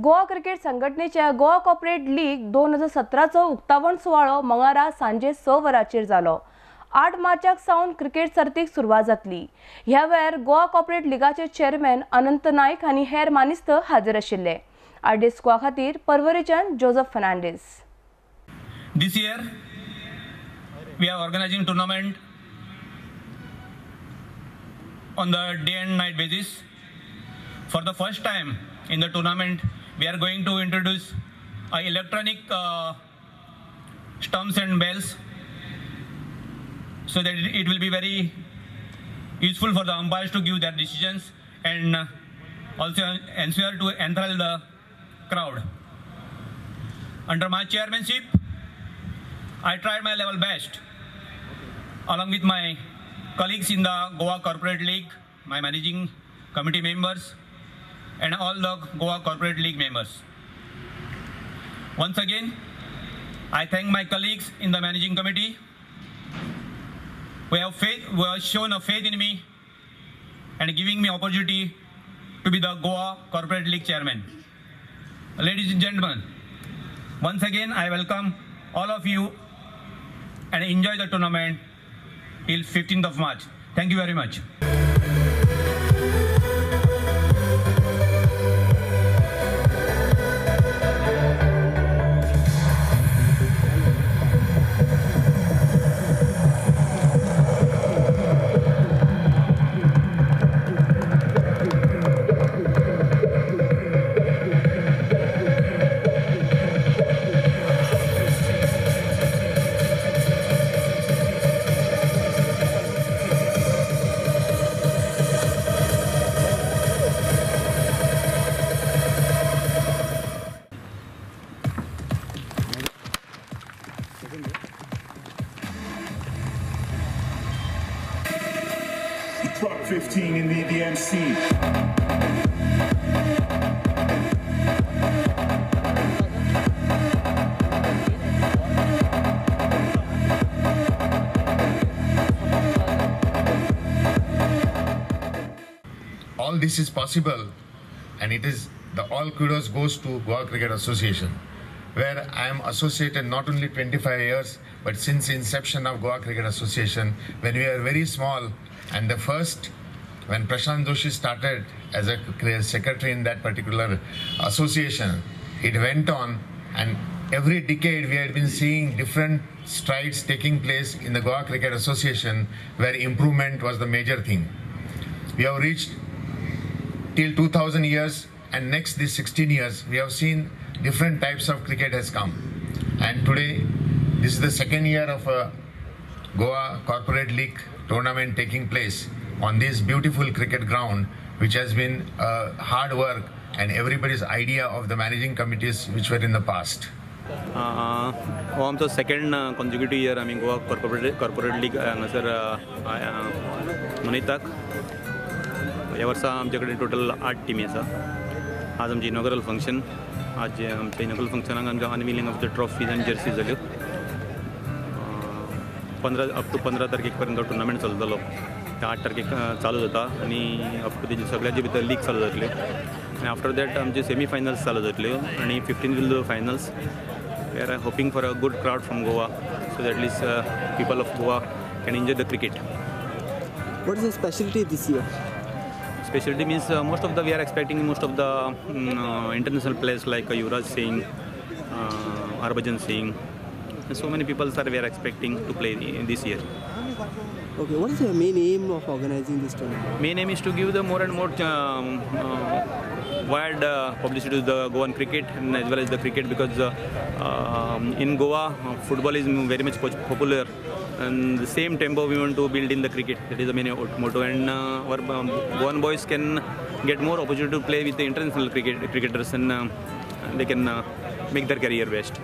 Goa cricket संघटनेच्या Goa corporate league 2017चो उक्तावण सुवाळो मंगळारा सांजे 6 वरांचेर जालो। 8 मार्चाक सावन क्रिकेट सर्तीक सुरवात जातली। ह्या वेळार गोवा कॉर्पोरेट लीगाचे चेअरमॅन अनंत नाईक हांणी हेर मानिस्त हाजीर आशिल्ले। आरडी स्क्वा खातीर पर्वरीच्यान Joseph Fernandes. This year we are organizing tournament on the day and night basis. For the first time in the tournament, we are going to introduce electronic stumps and bells, so that it will be very useful for the umpires to give their decisions and also ensure to enthrall the crowd. Under my chairmanship, I tried my level best, along with my colleagues in the Goa Corporate League, my managing committee members, and all the Goa Corporate League members. Once again, I thank my colleagues in the managing committee who have shown a faith in me and giving me opportunity to be the Goa Corporate League chairman. Ladies and gentlemen, once again I welcome all of you and enjoy the tournament till 15th of March. Thank you very much. Truck 15 in the DMC. All this is possible, and it is all kudos goes to Goa Cricket Association, where I am associated not only 25 years, but since inception of Goa Cricket Association, when we were very small, and the first, when Prashant Joshi started as a secretary in that particular association, it went on, and every decade we had been seeing different strides taking place in the Goa Cricket Association, where improvement was the major thing. We have reached till 2000 years, and next these 16 years, we have seen different types of cricket has come. And today, this is the second year of a Goa Corporate League tournament taking place on this beautiful cricket ground, which has been hard work and everybody's idea of the managing committees which were in the past. आमचो second कॉन्जिक्युटिव्ह year आमी Goa corporate league हांगासर मनयतात। ह्या वर्सा आमचे कडेन total 8 टीमी आसा। आज आमची इनॉग्रल फंक्शन, आज आमच्या इनॉग्रल फंक्शनाक आमकां अनविलिंग ऑफ द ट्रॉफीज आनी जर्सी जाल्यो। 15 तारखेक पर्यंत टुर्नामेंट चालू जालो। 8 तारखेक चालू जाता आनी अप टू तेजे सगळ्याचे भितर लीग चालू जातल्यो आनी आफ्टर दॅट आमचे सेमी फायनल्स चालू जातल्यो आनी 15 will the finals. We are hoping for a good crowd from Goa, so that at least people of Goa can enjoy the cricket. What is the specialty this year? Specialty means we are expecting most of the international players like Yuvraj Singh, Harbhajan Singh, and so many people we are expecting to play in this year. Okay, what is the main aim of organizing this tournament? Main aim is to give the more and more wide publicity to the Goan cricket and as well as the cricket, because in Goa football is very much popular, and the same tempo we want to build in the cricket. That is the main motto, and our Goan boys can get more opportunity to play with the international cricketers, and they can make their career best.